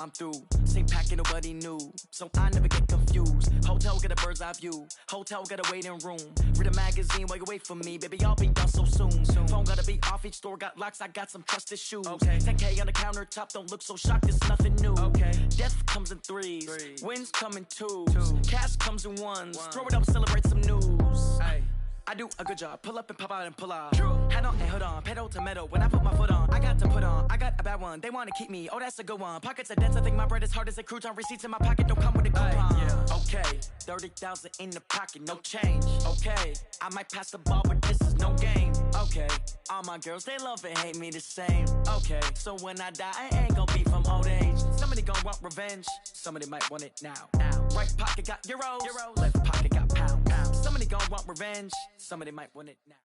I'm through. Same packet, nobody knew. So I never get confused. Hotel, get a bird's eye view. Hotel, got a waiting room. Read a magazine while you wait for me. Baby, I'll be done so soon. Phone gotta be off, each store got locks. I got some trusted shoes. 10K on the countertop, don't look so shocked, it's nothing new. Death comes in threes. Wins come in twos. Cash comes in ones. Throw it up, celebrate some news. I do a good job. Pull up and pop out and pull out. Head on and hood on. Pedal to metal. When I put my foot on, I got to put on. I got a bad one. They want to keep me. Oh, that's a good one. Pockets are dense. I think my bread is hard as a crouton. Receipts in my pocket don't come with a coupon. Okay, 30,000 in the pocket, no change. Okay, I might pass the ball, but this is no game. Okay, all my girls, they love and hate me the same. Okay, so when I die, I ain't gonna be from old age. Somebody gonna want revenge. Somebody might want it now. Right pocket got euros. Left pocket got pounds. Somebody gonna want revenge. Somebody might want it now.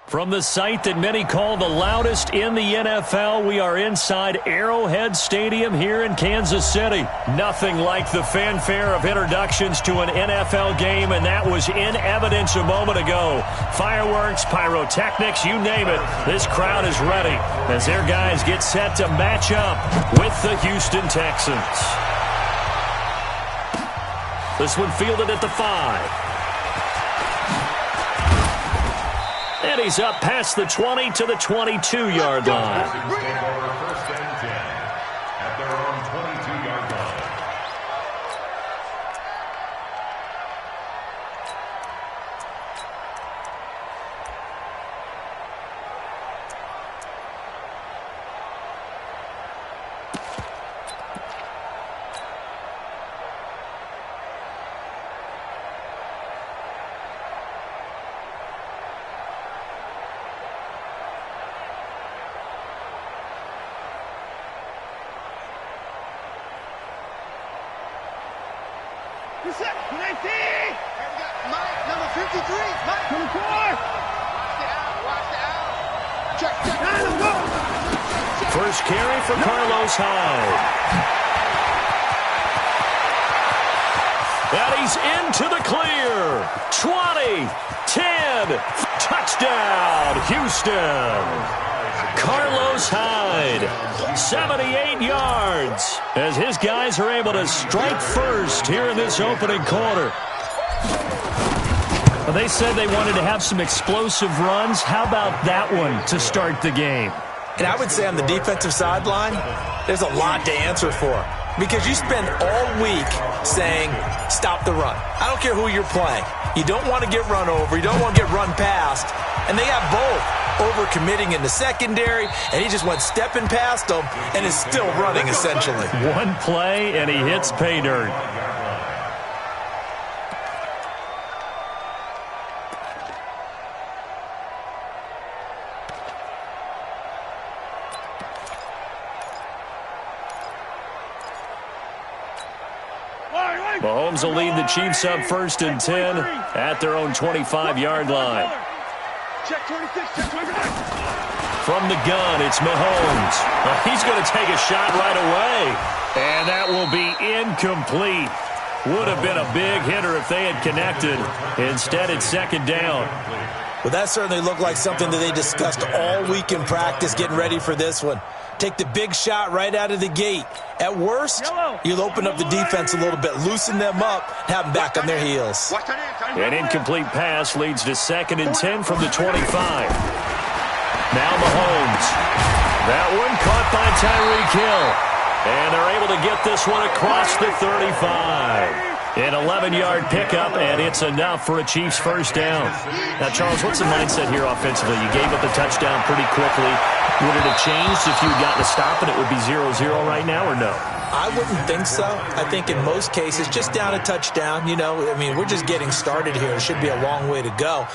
From the site that many call the loudest in the NFL, we are inside Arrowhead Stadium here in Kansas City. Nothing like the fanfare of introductions to an NFL game, and that was in evidence a moment ago. Fireworks, pyrotechnics, you name it. This crowd is ready as their guys get set to match up with the Houston Texans. This one fielded at the 5. And he's up past the 20 to the 22-yard line. First and 10 at their own 22-yard line. First carry for Carlos Hyde. And he's into the clear. 20, 10, touchdown, Houston. Carlos Hyde, 78 yards, as his guys are able to strike first here in this opening quarter. Well, they said they wanted to have some explosive runs. How about that one to start the game? And I would say on the defensive sideline, there's a lot to answer for. Because you spend all week saying, stop the run. I don't care who you're playing. You don't want to get run over. You don't want to get run past. And they have both. Over-committing in the secondary, and he just went stepping past them and is still running, essentially. One play, and he hits pay dirt. Mahomes will lead the Chiefs up first and 10 at their own 25-yard line. Check 26, check 29. From the gun, it's Mahomes. He's going to take a shot right away. And that will be incomplete. Would have been a big hitter if they had connected. Instead, it's second down. Well, that certainly looked like something that they discussed all week in practice getting ready for this one. Take the big shot right out of the gate. At worst, you'll open up the defense a little bit, loosen them up, have them back on their heels. An incomplete pass leads to second and 10 from the 25. Now Mahomes. That one caught by Tyreek Hill. And they're able to get this one across the 35. An 11-yard pickup, and it's enough for a Chiefs first down. Now, Charles, what's the mindset here offensively? You gave up a touchdown pretty quickly. Would it have changed if you had gotten a stop and it would be 0-0 right now, or no? I wouldn't think so. I think in most cases, just down a touchdown, we're just getting started here. It should be a long way to go.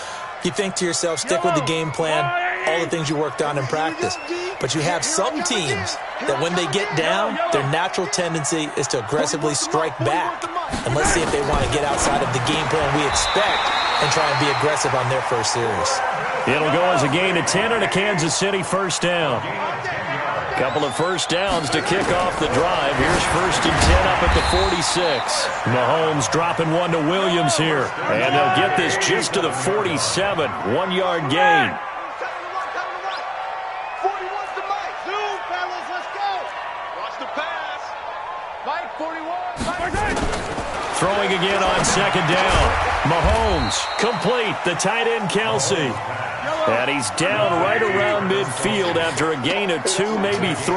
You think to yourself, stick with the game plan, all the things you worked on in practice. But you have some teams that when they get down, their natural tendency is to aggressively strike back. And let's see if they want to get outside of the game plan we expect and try and be aggressive on their first series. It'll go as a gain of 10 and a Kansas City first down. Couple of first downs to kick off the drive. Here's first and 10 up at the 46. Mahomes dropping one to Williams here. And they'll get this just to the 47. 1-yard gain. Zoom, fellas, let's go! Mike, 41. Mike. Throwing again on second down. Mahomes, complete. The tight end, Kelsey. And he's down right around midfield after a gain of 2, maybe 3.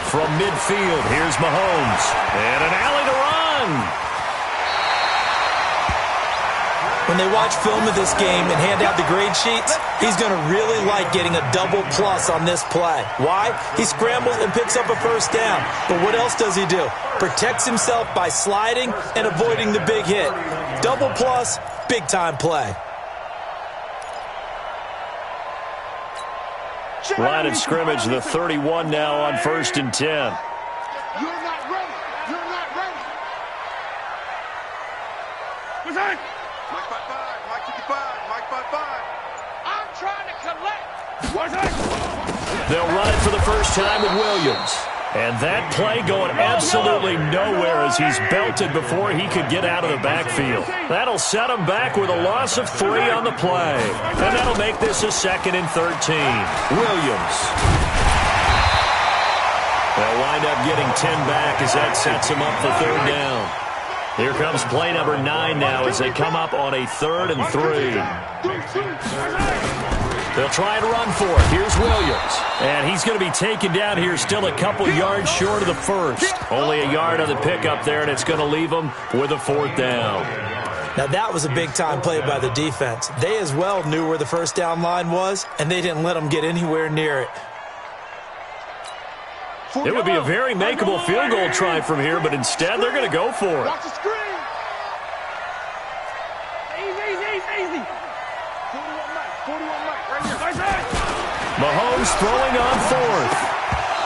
From midfield, here's Mahomes. And an alley to run. When they watch film of this game and hand out the grade sheets, he's going to really like getting a double plus on this play. Why? He scrambles and picks up a first down. But what else does he do? Protects himself by sliding and avoiding the big hit. Double plus, big-time play. Line of scrimmage, the 31 now on 1st and 10. You're not ready. You're not ready. What's that? Mike 5-5. Mike 55. Mike 5-5. I'm trying to collect. What's that? They'll run it for the first time with Williams. And that play going absolutely nowhere as he's belted before he could get out of the backfield. That'll set him back with a loss of 3 on the play. And that'll make this a 2nd and 13. Williams. They'll wind up getting 10 back as that sets him up for 3rd down. Here comes play number 9 now as they come up on a 3rd and 3. They'll try and run for it. Here's Williams. And he's going to be taken down here still a couple yards short of the first. Only a yard on the pickup there, and it's going to leave him with a 4th down. Now that was a big-time play by the defense. They as well knew where the first down line was, and they didn't let them get anywhere near it. It would be a very makeable field goal try from here, but instead they're going to go for it. Watch the screen. Easy. 41 Mike. 41 Mike. Right here. Mahomes throwing on 4th.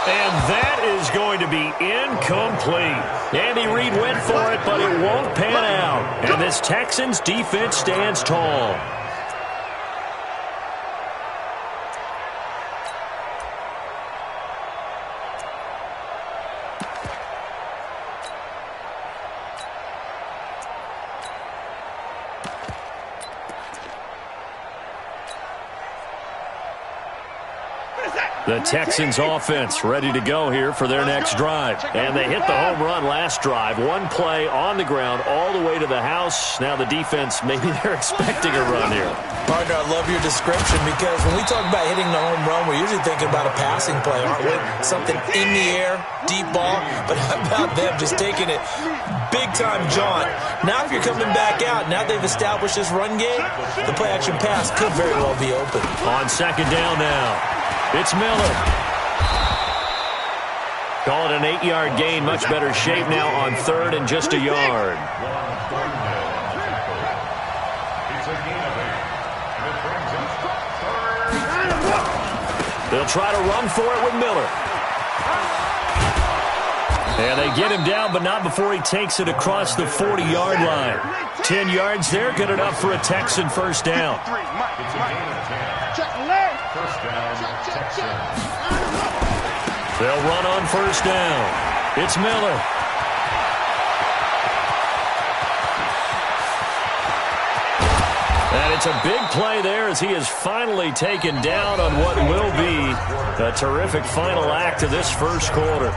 And that is going to be incomplete. Andy Reid went for it, but it won't pan out. And this Texans defense stands tall. The Texans offense ready to go here for their next drive. And they hit the home run last drive. One play on the ground all the way to the house. Now the defense, maybe they're expecting a run here. Partner, I love your description because when we talk about hitting the home run, we're usually thinking about a passing play, aren't we? Something in the air, deep ball. But how about them just taking it big-time jaunt? Now if you're coming back out, now they've established this run game, the play-action pass could very well be open. On 2nd down now. It's Miller. Call it an 8-yard gain. Much better shape now on 3rd and just a yard. They'll try to run for it with Miller. And they get him down, but not before he takes it across the 40-yard line. 10 yards there, good enough for a Texan first down. They'll run on first down. It's Miller. And it's a big play there as he is finally taken down on what will be a terrific final act of this first quarter.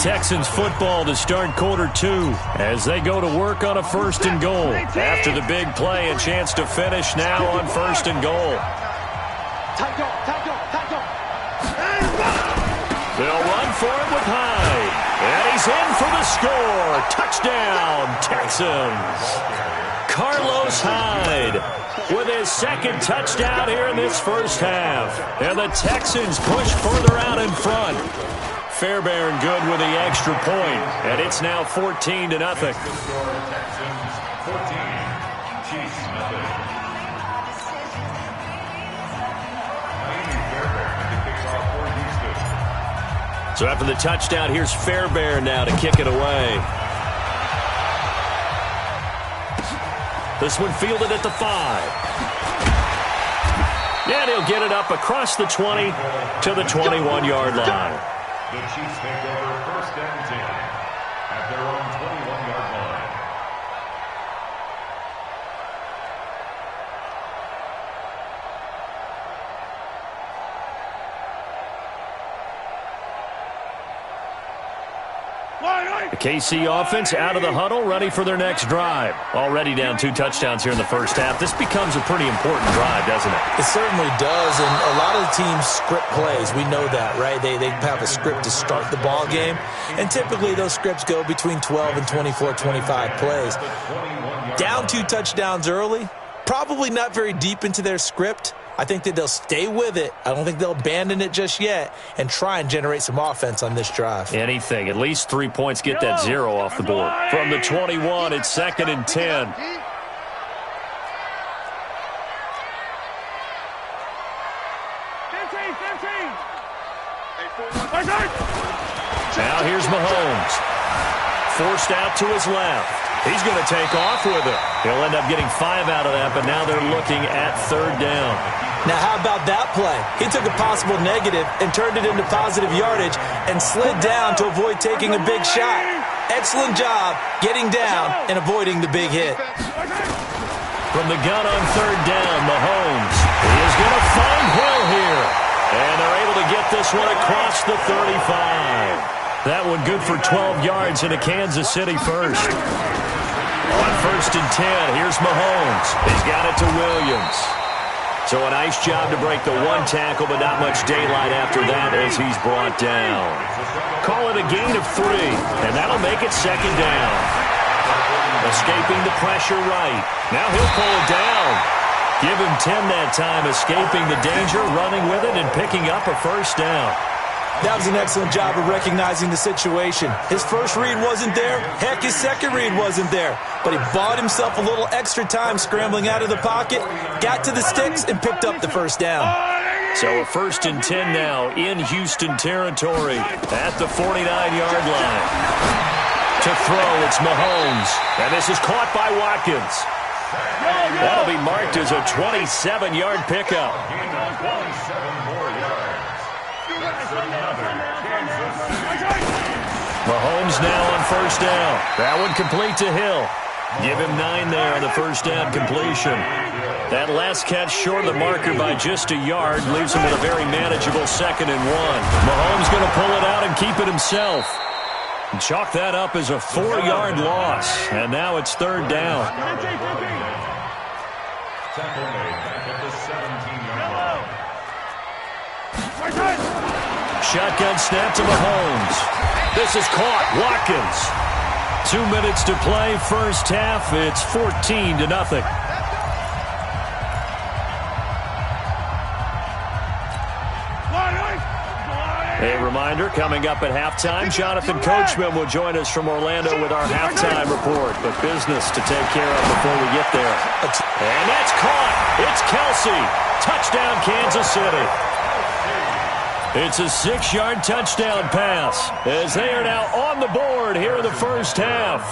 Texans football to start quarter 2 as they go to work on a 1st and goal. After the big play, a chance to finish now on 1st and goal. They'll run for it with Hyde. And he's in for the score. Touchdown, Texans. Carlos Hyde with his 2nd touchdown here in this first half. And the Texans push further out in front. Fairbairn good with the extra point, and it's now 14-0. So after the touchdown, here's Fairbairn now to kick it away. This one fielded at the 5. And he'll get it up across the 20 to the 21-yard line. The Chiefs take over 1st and 10 at their own 21-yard line. The KC offense out of the huddle, ready for their next drive. Already down 2 touchdowns here in the first half. This becomes a pretty important drive, doesn't it? It certainly does, and a lot of the teams script plays. We know that, right? They have a script to start the ball game, and typically those scripts go between 12 and 24, 25 plays. Down 2 touchdowns early, probably not very deep into their script. I think that they'll stay with it. I don't think they'll abandon it just yet and try and generate some offense on this drive. Anything. At least 3 points. Get that 0 off the board. From the 21, it's 2nd and 10. Now here's Mahomes. Forced out to his left. He's going to take off with it. He'll end up getting 5 out of that, but now they're looking at 3rd down. Now, how about that play? He took a possible negative and turned it into positive yardage and slid down to avoid taking a big shot. Excellent job getting down and avoiding the big hit. From the gun on 3rd down, Mahomes is going to find Hill here. And they're able to get this one across the 35. That one good for 12 yards into Kansas City first. On 1st and 10, here's Mahomes. He's got it to Williams. So a nice job to break the 1 tackle, but not much daylight after that as he's brought down. Call it a gain of 3, and that'll make it 2nd down. Escaping the pressure right. Now he'll pull it down. Give him 10 that time, escaping the danger, running with it, and picking up a 1st down. That was an excellent job of recognizing the situation. His first read wasn't there. Heck, his second read wasn't there. But he bought himself a little extra time scrambling out of the pocket, got to the sticks, and picked up the 1st down. So a 1st and 10 now in Houston territory at the 49-yard line. To throw, it's Mahomes. And this is caught by Watkins. That'll be marked as a 27-yard pickup. 27 more yards. Mahomes now on 1st down. That one complete to Hill. Give him 9 there on the 1st down completion. That last catch short of the marker by just a yard leaves him with a very manageable 2nd and 1. Mahomes going to pull it out and keep it himself. Chalk that up as a 4-yard loss. And now it's 3rd down. Tackle made back at the 17-yard line. Shotgun snap to Mahomes. This is caught. Watkins. 2 minutes to play. First half. It's 14-0. A reminder, coming up at halftime, Jonathan Coachman will join us from Orlando with our halftime report. But business to take care of before we get there. And that's caught. It's Kelsey. Touchdown, Kansas City. It's a 6-yard touchdown pass as they are now on the board here in the first half.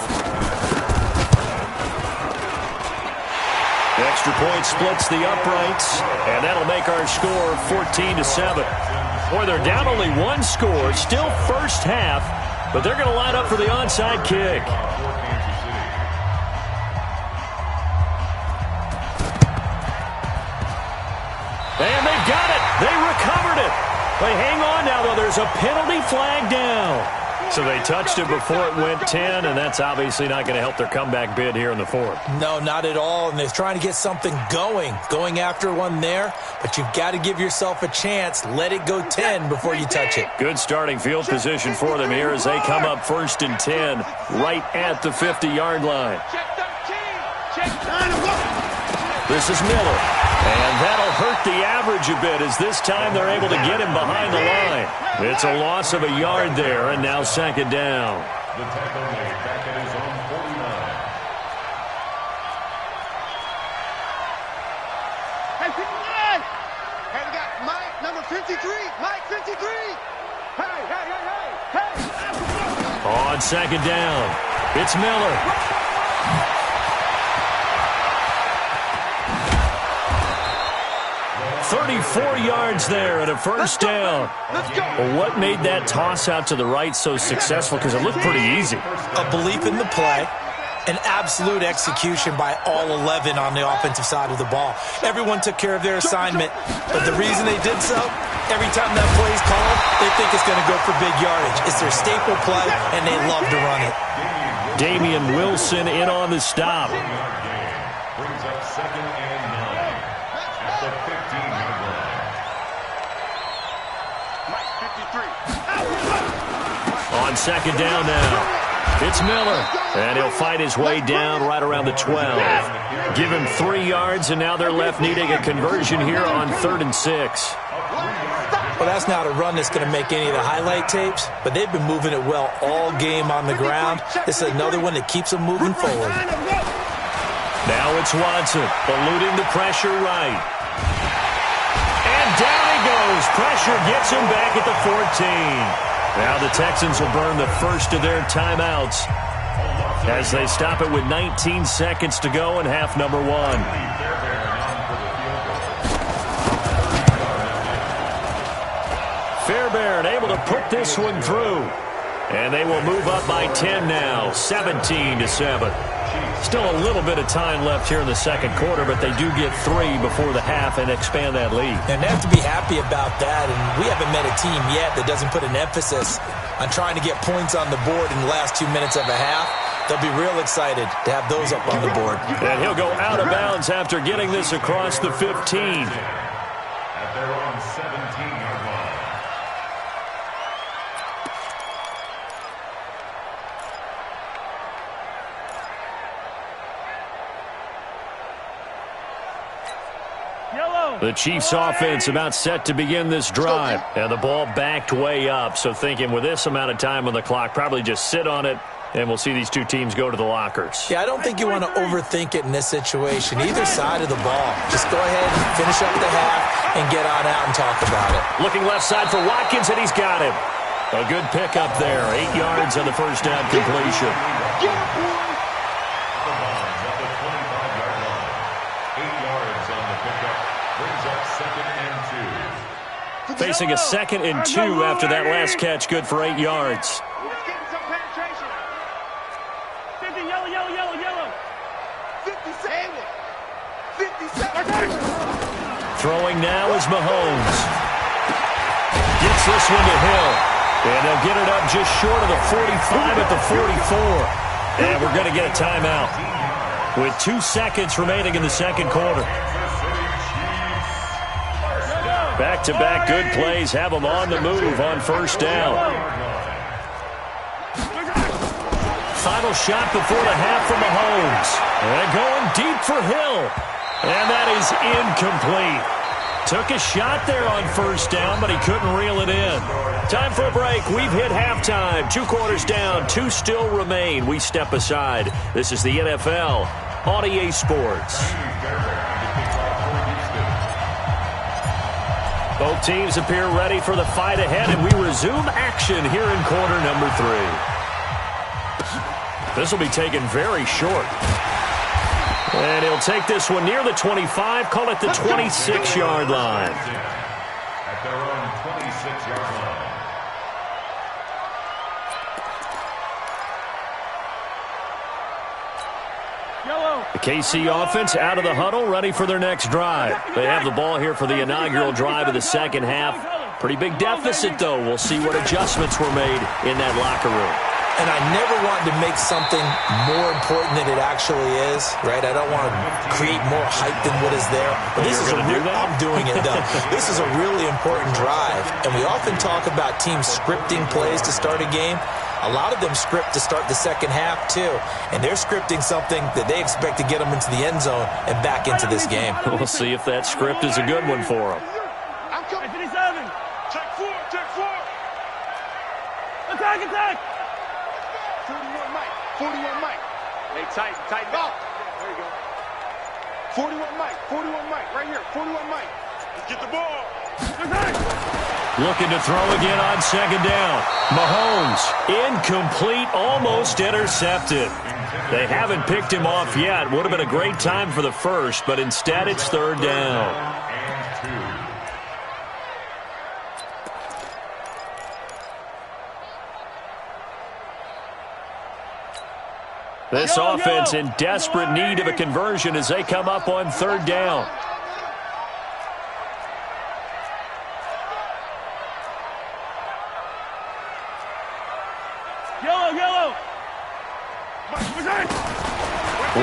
The extra point splits the uprights, and that'll make our score 14-7. Boy, they're down only 1 score, still first half, but they're going to line up for the onside kick. And they've got it. They recovered it. They hang on now, though. There's a penalty flag down. So they touched it before it went 10, and that's obviously not going to help their comeback bid here in the 4th. No, not at all, and they're trying to get something going after one there, but you've got to give yourself a chance. Let it go 10 before you touch it. Good starting field position for them here as they come up 1st and 10 right at the 50-yard line. This is Miller. And that'll hurt the average a bit as this time they're able to get him behind the line. It's a loss of a yard there, and now 2nd down. The tackle made back at his own 49. Hey, 59! Hey, we got Mike, number 53. Mike, 53. Hey! On 2nd down, it's Miller. 34 yards there and a 1st down. Well, what made that toss out to the right so successful? Because it looked pretty easy. A belief in the play, an absolute execution by all 11 on the offensive side of the ball. Everyone took care of their assignment, but the reason they did so, Every time that play is called, they think it's going to go for big yardage. It's their staple play, and they love to run it. Damian Wilson in on the stop. Brings up 2nd and 9 at the 15-yard line. Mike 53. On 2nd down now. It's Miller, and he'll fight his way down right around the 12. Give him 3 yards, and now they're left needing a conversion here on 3rd and 6. Well, that's not a run that's going to make any of the highlight tapes, but they've been moving it well all game on the ground. This is another one that keeps them moving forward. Now it's Watson, eluding the pressure right. And down he goes. Pressure gets him back at the 14. Now the Texans will burn the first of their timeouts as they stop it with 19 seconds to go in half number 1. Fairbairn able to put this one through. And they will move up by 10 now, 17-7. Still a little bit of time left here in the second quarter, but they do get 3 before the half and expand that lead. And they have to be happy about that. And we haven't met a team yet that doesn't put an emphasis on trying to get points on the board in the last 2 minutes of a half. They'll be real excited to have those up on the board. And he'll go out of bounds after getting this across the 15. At their own 17-yard line. The Chiefs offense about set to begin this drive. And the ball backed way up. So thinking with this amount of time on the clock, probably just sit on it, and we'll see these two teams go to the lockers. Yeah, I don't think you want to overthink it in this situation. Either side of the ball. Just go ahead and finish up the half and get on out and talk about it. Looking left side for Watkins, and he's got him. A good pickup there. 8 yards on the first down completion. Facing a 2nd and 2 after that last catch, good for 8 yards. Let's get some penetration. 50, yellow. 57. 57. Throwing now is Mahomes. Gets this one to Hill. And they'll get it up just short of the 45 at the 44. And we're going to get a timeout with 2 seconds remaining in the second quarter. Back-to-back good plays have them on the move on first down. Final shot before the half from Mahomes. And going deep for Hill. And that is incomplete. Took a shot there on first down, but he couldn't reel it in. Time for a break. We've hit halftime. 2 quarters down. 2 still remain. We step aside. This is the NFL on EA Sports. Both teams appear ready for the fight ahead, and we resume action here in quarter number 3. This will be taken very short. And he'll take this one near the 25, call it the 26-yard line. At their own 26-yard line. The KC offense out of the huddle, ready for their next drive. They have the ball here for the inaugural drive of the second half. Pretty big deficit, though. We'll see what adjustments were made in that locker room. And I never want to make something more important than it actually is, right? I don't want to create more hype than what is there. But this is I'm doing it, though. This is a really important drive. And we often talk about teams scripting plays to start a game. A lot of them script to start the second half, too. And they're scripting something that they expect to get them into the end zone and back into this game. We'll see if that script is a good one for them. I'm coming. 57. Check 4. Attack. 41 Mike. Hey, tighten up. There you go. 41 Mike, right here. 41 Mike. Let's get the ball. Looking to throw again on second down. Mahomes, incomplete, almost intercepted. They haven't picked him off yet. Would have been a great time for the first, but instead it's third down. This offense in desperate need of a conversion as they come up on third down. Yellow.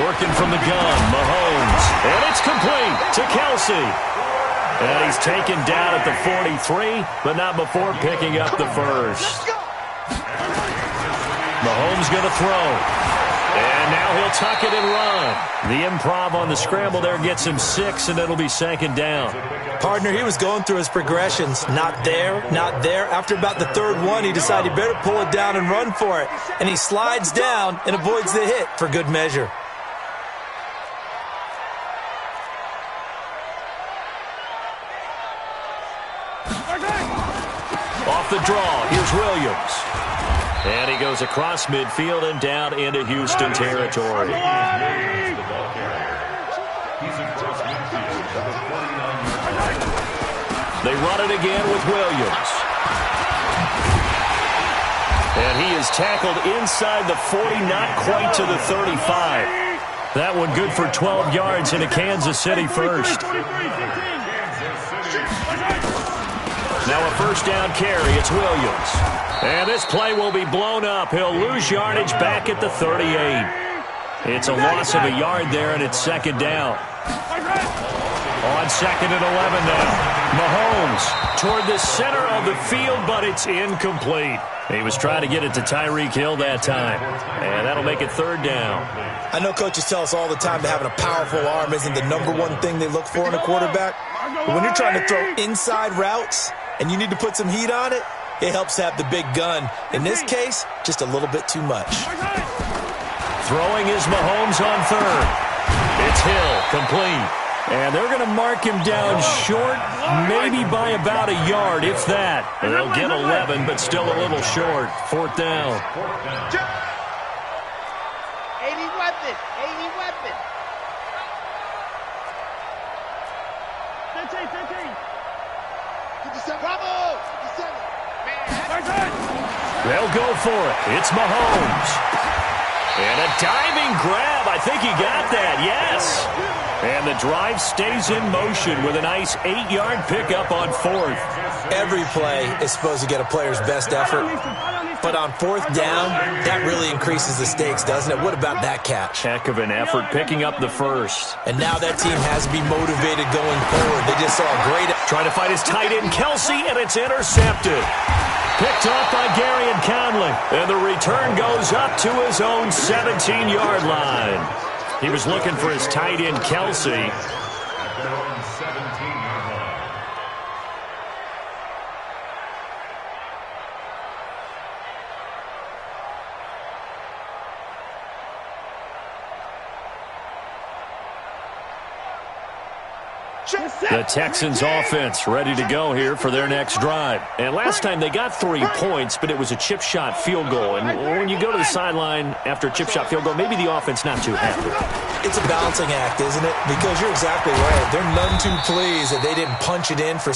Working from the gun, Mahomes. And it's complete to Kelsey. And he's taken down at the 43, but not before picking up the first. Mahomes going to throw. And now he'll tuck it and run. The improv on the scramble there gets him 6, and it'll be second down. Partner, he was going through his progressions. Not there, not there. After about the third one, he decided he better pull it down and run for it. And he slides down and avoids the hit for good measure. Off the draw, here's Williams. And he goes across midfield and down into Houston territory. They run it again with Williams. And he is tackled inside the 40, not quite to the 35. That one good for 12 yards into Kansas City first. Now a first down carry. It's Williams. And this play will be blown up. He'll lose yardage back at the 38. It's a loss of a yard there, and it's second down. On second and 11 now. Mahomes toward the center of the field, but it's incomplete. He was trying to get it to Tyreek Hill that time. And that'll make it third down. I know coaches tell us all the time that having a powerful arm isn't the #1 thing they look for in a quarterback. But when you're trying to throw inside routes and you need to put some heat on it, it helps to have the big gun. In this case, just a little bit too much. Throwing is Mahomes on third. It's Hill, complete. And they're going to mark him down short, maybe by about a yard, if that. They'll get 11, but still a little short. Fourth down. 80 weapon. 80 weapon. 15. Bravo. 57. They'll go for it. It's Mahomes. And a diving grab. I think he got that, yes. And the drive stays in motion with a nice 8-yard pickup on fourth. Every play is supposed to get a player's best effort. But on fourth down, that really increases the stakes, doesn't it? What about that catch? Heck of an effort picking up the first. And now that team has to be motivated going forward. They just saw a great... Trying to fight his tight end, Kelsey, and it's intercepted. Picked off by Gary and Conley. And the return goes up to his own 17-yard line. He was looking for his tight end, Kelsey. At their own 17-yard line. The Texans offense ready to go here for their next drive. And last time they got 3 points, but it was a chip shot field goal. And when you go to the sideline after a chip shot field goal, maybe the offense not too happy. It's a balancing act, isn't it? Because you're exactly right. They're none too pleased that they didn't punch it in for...